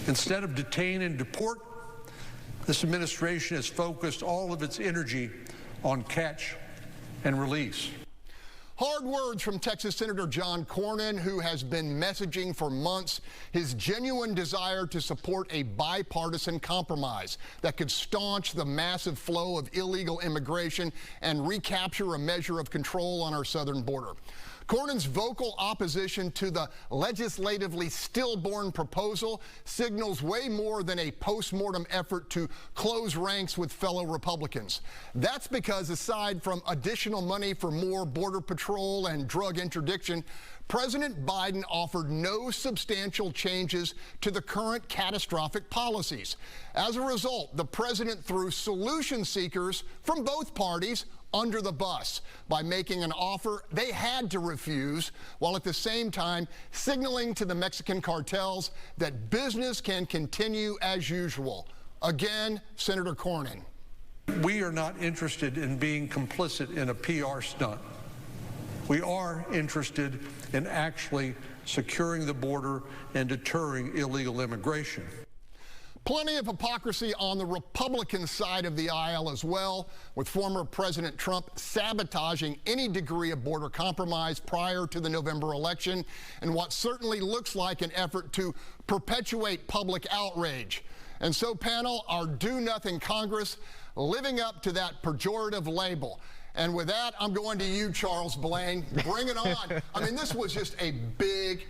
Instead of detain and deport, this administration has focused all of its energy on catch and release. Hard words from Texas Senator John Cornyn, who has been messaging for months his genuine desire to support a bipartisan compromise that could staunch the massive flow of illegal immigration and recapture a measure of control on our southern border. Cornyn's vocal opposition to the legislatively stillborn proposal signals way more than a postmortem effort to close ranks with fellow Republicans. That's because aside from additional money for more border patrol and drug interdiction, President Biden offered no substantial changes to the current catastrophic policies. As a result, the president threw solution seekers from both parties under the bus by making an offer they had to refuse, while at the same time signaling to the Mexican cartels that business can continue as usual. Again, Senator Cornyn. We are not interested in being complicit in a PR stunt. We are interested in actually securing the border and deterring illegal immigration. Plenty of hypocrisy on the Republican side of the aisle as well, with former President Trump sabotaging any degree of border compromise prior to the November election, and what certainly looks like an effort to perpetuate public outrage. And so, panel, our do-nothing Congress living up to that pejorative label. And with that, I'm going to you, Charles Blaine. Bring it on. I mean, this was just a big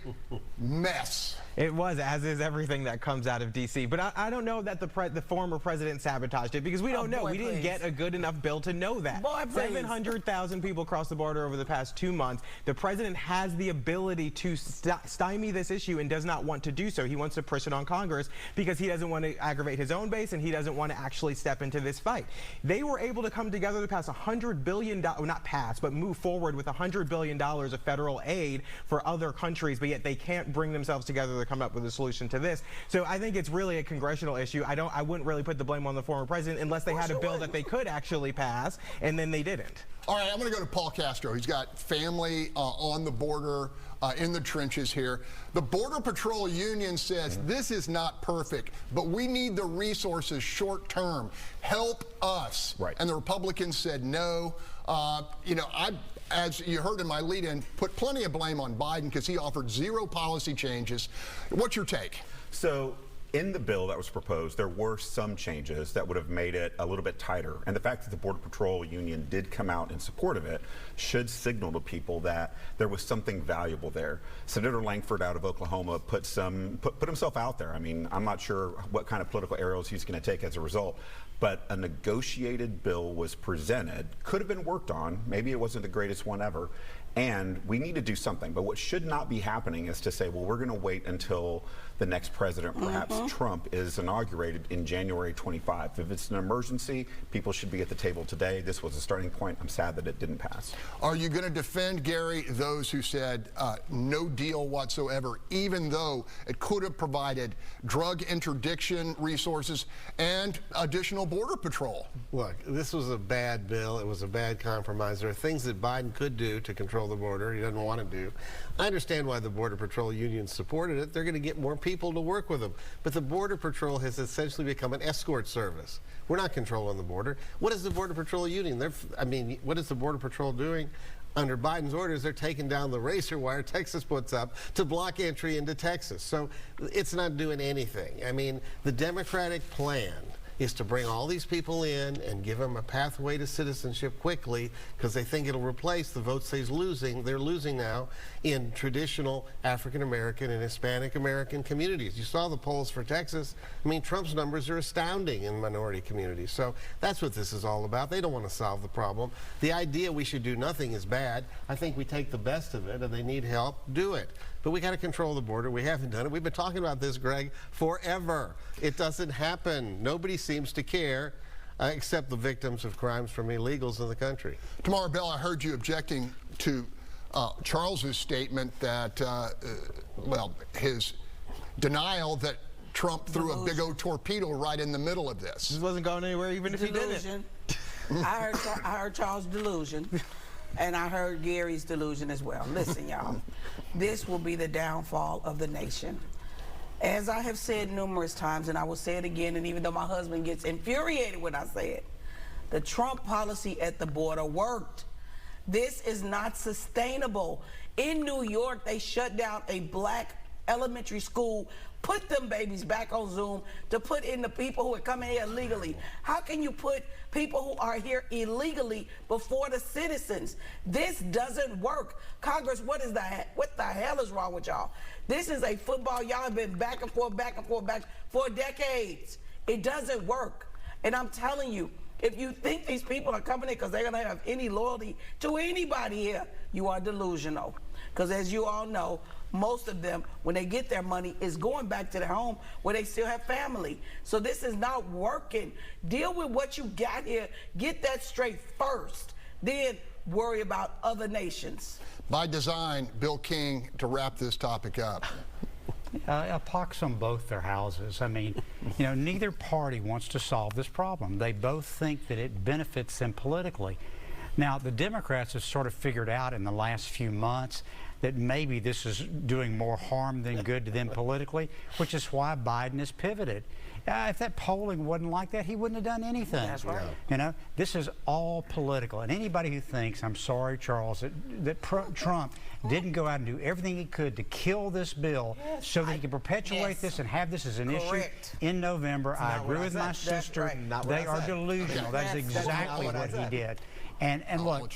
mess. It was, as is everything that comes out of D.C. But I don't know that the former president sabotaged it, because we don't know. We didn't get a good enough bill to know that. 700,000 people crossed the border over the past 2 months. The president has the ability to stymie this issue and does not want to do so. He wants to push it on Congress because he doesn't want to aggravate his own base, and he doesn't want to actually step into this fight. They were able to come together to pass $100 billion, well, not pass, but move forward with $100 billion of federal aid for other countries, but yet they can't bring themselves together to come up with a solution to this. So I think it's really a congressional issue. I wouldn't really put the blame on the former president unless they had a bill that they could actually pass, and then they didn't. All right, I'm going to go to Paul Castro. He's got family on the border, in the trenches here. The Border Patrol Union says this is not perfect, but we need the resources short term. Help us. Right. And the Republicans said no. You know, as you heard in my lead-in, put plenty of blame on Biden because he offered zero policy changes. What's your take? So in the bill that was proposed, there were some changes that would have made it a little bit tighter. And the fact that the Border Patrol Union did come out in support of it should signal to people that there was something valuable there. Senator Langford out of Oklahoma put himself out there. I mean, I'm not sure what kind of political arrows he's going to take as a result. But a negotiated bill was presented, could have been worked on. Maybe it wasn't the greatest one ever. And we need to do something. But what should not be happening is to say, well, we're going to wait until the next president, perhaps Trump, is inaugurated in January 25. If it's an emergency, people should be at the table today. This was a starting point. I'm sad that it didn't pass. Are you going to defend, Gary, those who said no deal whatsoever, even though it could have provided drug interdiction resources and additional border patrol? Look, this was a bad bill. It was a bad compromise. There are things that Biden could do to control the border he doesn't want to do. I understand why the Border Patrol Union supported it. They're going to get more people to work with them. But the Border Patrol has essentially become an escort service. We're not controlling the border. What is the Border Patrol Union? I mean, what is the Border Patrol doing? Under Biden's orders, they're taking down the racer wire Texas puts up to block entry into Texas. So it's not doing anything. I mean, the Democratic plan is to bring all these people in and give them a pathway to citizenship quickly because they think it'll replace the votes they're losing now in traditional African American and Hispanic American communities. You saw the polls for Texas. I mean, Trump's numbers are astounding in minority communities. So that's what this is all about. They don't want to solve the problem. The idea we should do nothing is bad. I think we take the best of it, and they need help, do it. But we got to control the border. We haven't done it. We've been talking about this, Greg, forever. It doesn't happen. Nobody seems to care, except the victims of crimes from illegals in the country. Tamara Bell, I heard you objecting to Charles's statement that, well, his denial that Trump threw a big old torpedo right in the middle of this. This wasn't going anywhere even if he didn't. I heard Charles' delusion. And I heard Gary's delusion as well. Listen, y'all, this will be the downfall of the nation. As I have said numerous times, and I will say it again, and even though my husband gets infuriated when I say it, the Trump policy at the border worked. This is not sustainable. In New York, they shut down a black elementary school, put them babies back on Zoom to put in the people who are coming here illegally. How can you put people who are here illegally before the citizens? This doesn't work. Congress, what the hell is wrong with y'all? This is a football. Y'all have been back and forth for decades. It doesn't work. And I'm telling you, if you think these people are coming in because they're going to have any loyalty to anybody here, you are delusional. Because as you all know, most of them, when they get their money, is going back to their home where they still have family. So this is not working. Deal with what you got here. Get that straight first. Then worry about other nations. By design, Bill King, to wrap this topic up. A pox on both their houses. I mean, neither party wants to solve this problem. They both think that it benefits them politically. Now, the Democrats have sort of figured out in the last few months that maybe this is doing more harm than good to them politically, which is why Biden has pivoted. If that polling wasn't like that, he wouldn't have done anything. That's right. This is all political. And anybody who thinks, I'm sorry, Charles, that Trump didn't go out and do everything he could to kill this bill so that he could perpetuate this and have this as an issue in November, I agree with my sister. They are delusional. That's exactly what he did. And look,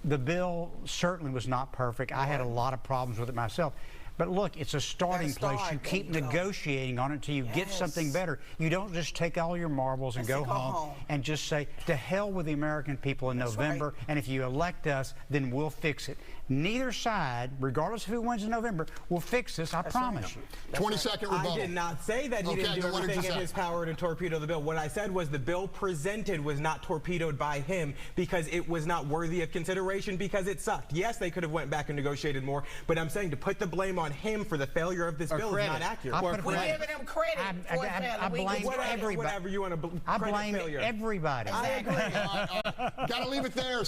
the bill certainly was not perfect. I had a lot of problems with it myself. But look, it's a starting place. You keep negotiating on it until you get something better. You don't just take all your marbles and go home and just say, to hell with the American people in November, and if you elect us, then we'll fix it. Neither side, regardless of who wins in November, will fix this, I promise you. 20-second rebuttal. I did not say that he didn't do everything in his power to torpedo the bill. What I said was the bill presented was not torpedoed by him because it was not worthy of consideration because it sucked. Yes, they could have went back and negotiated more, but I'm saying to put the blame on him for the failure of this bill is not accurate. We're giving him credit for I blame everybody. Whatever you want to I blame everybody. I agree. Got to leave it there.